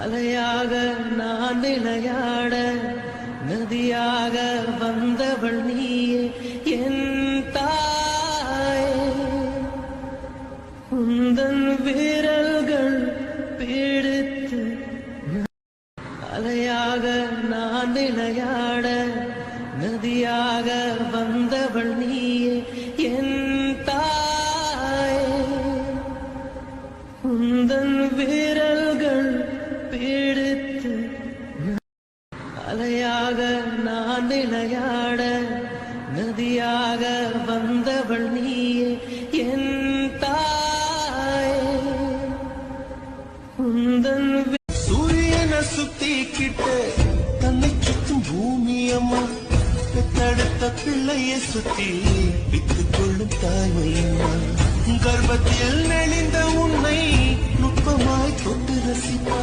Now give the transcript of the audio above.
அலையாக நான் விளையாட நதியாக வந்தவள் நீயே என் தாய். உந்தன் விரல்கள் பிடித்து அலையாக நான் விளையாட நதியாக வந்தவள் நீயே என் தாய். உந்தன் விரல்கள் பிடித்து அலையாக நான் விளையாட நதியாக வந்தவள் நீயே என் தாய். உந்தன் சூரியனை சுத்திக்கிட்டு தன்னை சுற்றும் பூமி அம்மா தடுத்த பிள்ளையை சுத்தி வித்துக் கொள்ளும் தாய்மையம்மா. கர்ப்பத்தில் நெளிந்த உன்னை நுட்பமாய் தொட்டு ரசிப்பார்.